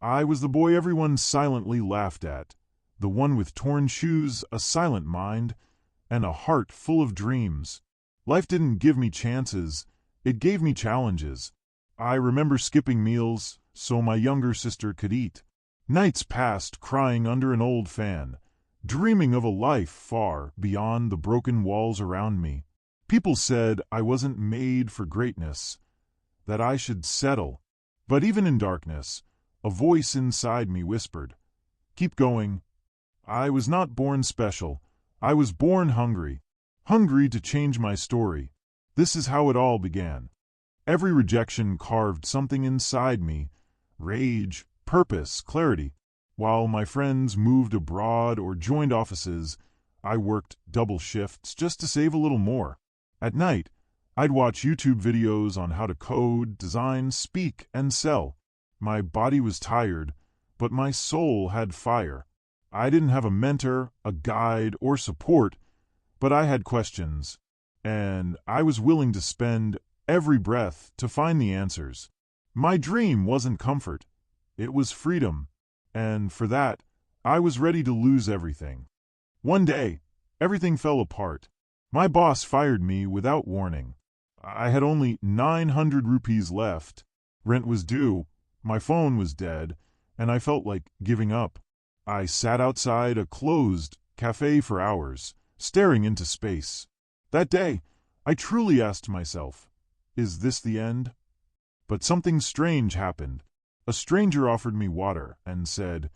I was the boy everyone silently laughed at, the one with torn shoes, a silent mind, and a heart full of dreams. Life didn't give me chances, it gave me challenges. I remember skipping meals so my younger sister could eat. Nights passed crying under an old fan, dreaming of a life far beyond the broken walls around me. People said I wasn't made for greatness, that I should settle. But even in darkness, a voice inside me whispered, "Keep going." I was not born special. I was born hungry. Hungry to change my story. This is how it all began. Every rejection carved something inside me: rage, purpose, clarity. While my friends moved abroad or joined offices, I worked double shifts just to save a little more. At night, I'd watch YouTube videos on how to code, design, speak, and sell. My body was tired, but my soul had fire. I didn't have a mentor, a guide, or support, but I had questions, and I was willing to spend every breath to find the answers. My dream wasn't comfort, it was freedom, and for that, I was ready to lose everything. One day, everything fell apart. My boss fired me without warning. I had only 900 rupees left. Rent was due, my phone was dead, and I felt like giving up. I sat outside a closed cafe for hours, staring into space. That day, I truly asked myself, is this the end? But something strange happened. A stranger offered me water and said,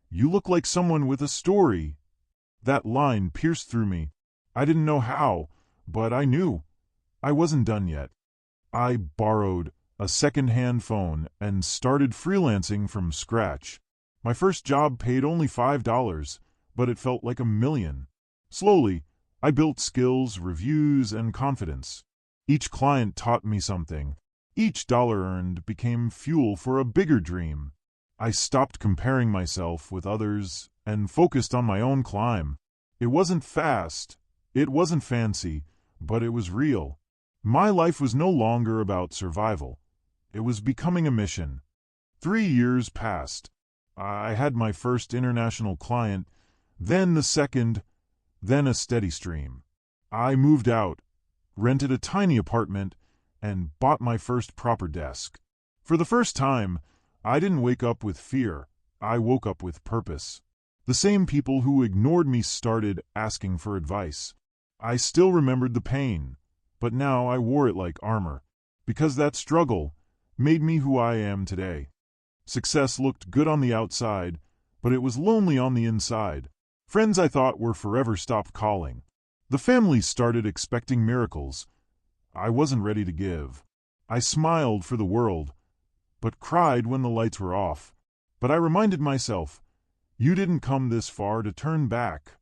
"You look like someone with a story." That line pierced through me. I didn't know how, but I knew. I wasn't done yet. I borrowed a second-hand phone and started freelancing from scratch. My first job paid only $5, but it felt like $1,000,000. Slowly, I built skills, reviews, and confidence. Each client taught me something. Each dollar earned became fuel for a bigger dream. I stopped comparing myself with others and focused on my own climb. It wasn't fast, it wasn't fancy, but it was real. My life was no longer about survival. It was becoming a mission. 3 years passed. I had my first international client, then the second, then a steady stream. I moved out, rented a tiny apartment, and bought my first proper desk. For the first time, I didn't wake up with fear. I woke up with purpose. The same people who ignored me started asking for advice. I still remembered the pain, but now I wore it like armor, because that struggle made me who I am today. Success looked good on the outside, but it was lonely on the inside. Friends I thought were forever stopped calling. The family started expecting miracles. I wasn't ready to give. I smiled for the world, but cried when the lights were off. But I reminded myself, you didn't come this far to turn back.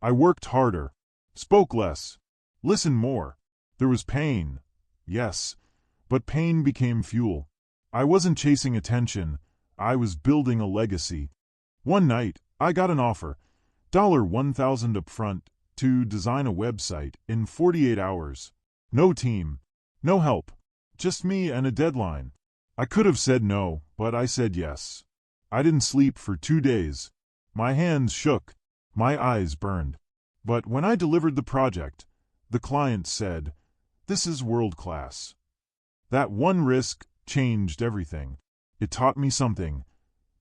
I worked harder, spoke less, listened more. There was pain, yes, but pain became fuel. I wasn't chasing attention, I was building a legacy. One night, I got an offer, $1,000 upfront, to design a website in 48 hours. No team, no help, just me and a deadline. I could have said no, but I said yes. I didn't sleep for 2 days. My hands shook, my eyes burned. But when I delivered the project, the client said, "This is world-class." That one risk changed everything. It taught me something.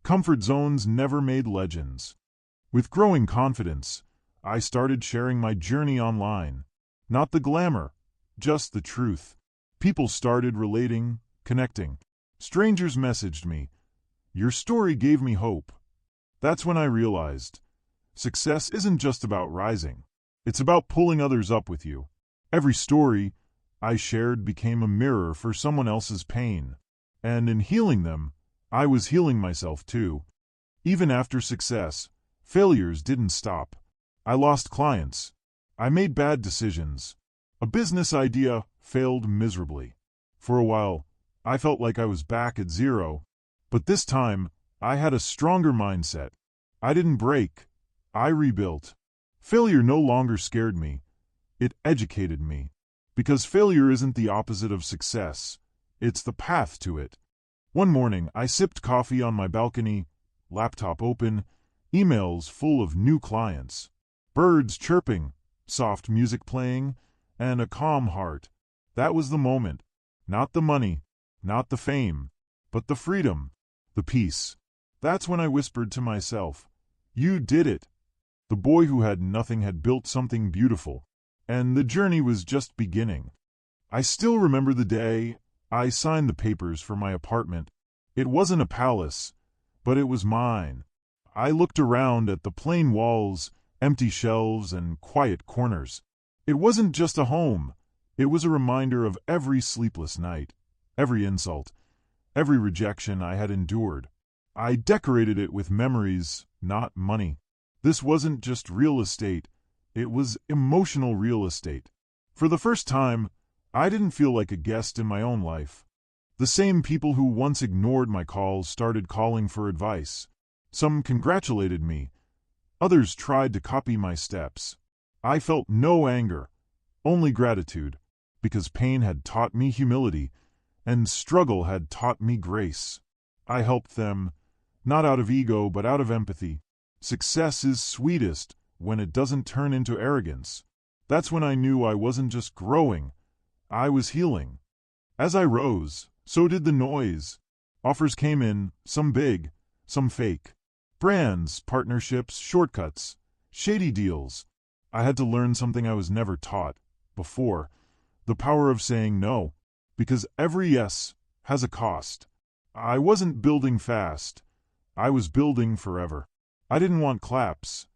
Comfort zones never made legends. With growing confidence, I started sharing my journey online. Not the glamour, just the truth. People started relating, connecting. Strangers messaged me. Your story gave me hope. That's when I realized, success isn't just about rising. It's about pulling others up with you. Every story I shared became a mirror for someone else's pain. And in healing them, I was healing myself too. Even after success, failures didn't stop. I lost clients. I made bad decisions. A business idea failed miserably. For a while, I felt like I was back at zero. But this time, I had a stronger mindset. I didn't break. I rebuilt. Failure no longer scared me. It educated me. Because failure isn't the opposite of success. It's the path to it. One morning, I sipped coffee on my balcony, laptop open, emails full of new clients, birds chirping, soft music playing, and a calm heart. That was the moment. Not the money, not the fame, but the freedom, the peace. That's when I whispered to myself, "You did it." The boy who had nothing had built something beautiful, and the journey was just beginning. I still remember the day I signed the papers for my apartment. It wasn't a palace, but it was mine. I looked around at the plain walls, empty shelves, and quiet corners. It wasn't just a home. It was a reminder of every sleepless night, every insult, every rejection I had endured. I decorated it with memories, not money. This wasn't just real estate. It was emotional real estate. For the first time, I didn't feel like a guest in my own life. The same people who once ignored my calls started calling for advice. Some congratulated me. Others tried to copy my steps. I felt no anger, only gratitude, because pain had taught me humility, and struggle had taught me grace. I helped them, not out of ego, but out of empathy. Success is sweetest when it doesn't turn into arrogance. That's when I knew I wasn't just growing, I was healing. As I rose, so did the noise. Offers came in, some big, some fake. Brands, partnerships, shortcuts, shady deals. I had to learn something I was never taught before, the power of saying no, because every yes has a cost. I wasn't building fast. I was building forever. I didn't want claps.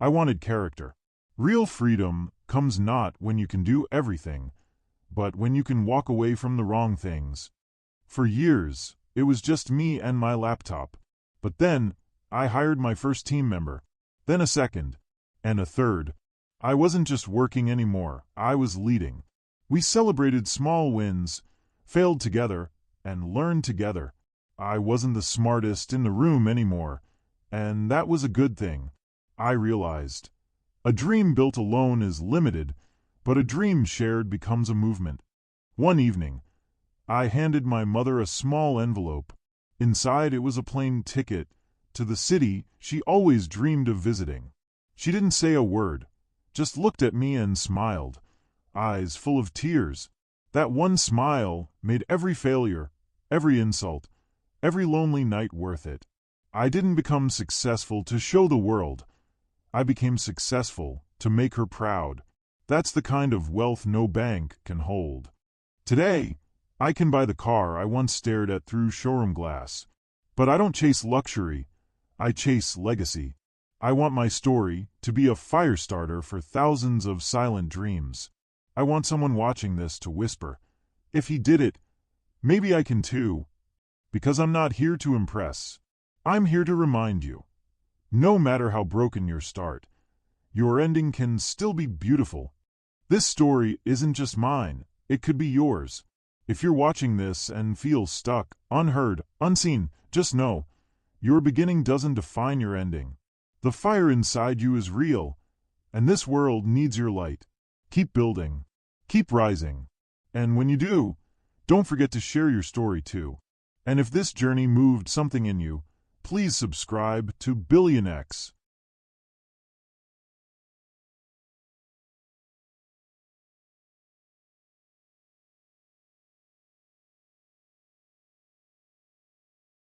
I wanted character. Real freedom comes not when you can do everything, but when you can walk away from the wrong things. For years, it was just me and my laptop. But then, I hired my first team member, then a second, and a third. I wasn't just working anymore, I was leading. We celebrated small wins, failed together, and learned together. I wasn't the smartest in the room anymore, and that was a good thing. I realized, a dream built alone is limited, but a dream shared becomes a movement. One evening, I handed my mother a small envelope. Inside it was a plain ticket to the city she always dreamed of visiting. She didn't say a word, just looked at me and smiled, eyes full of tears. That one smile made every failure, every insult, every lonely night worth it. I didn't become successful to show the world. I became successful to make her proud. That's the kind of wealth no bank can hold. Today, I can buy the car I once stared at through showroom glass. But I don't chase luxury. I chase legacy. I want my story to be a fire starter for thousands of silent dreams. I want someone watching this to whisper, if he did it, maybe I can too. Because I'm not here to impress. I'm here to remind you. No matter how broken your start, your ending can still be beautiful. This story isn't just mine, it could be yours. If you're watching this and feel stuck, unheard, unseen, just know, your beginning doesn't define your ending. The fire inside you is real, and this world needs your light. Keep building, keep rising, and when you do, don't forget to share your story too. And if this journey moved something in you, please subscribe to BillionX.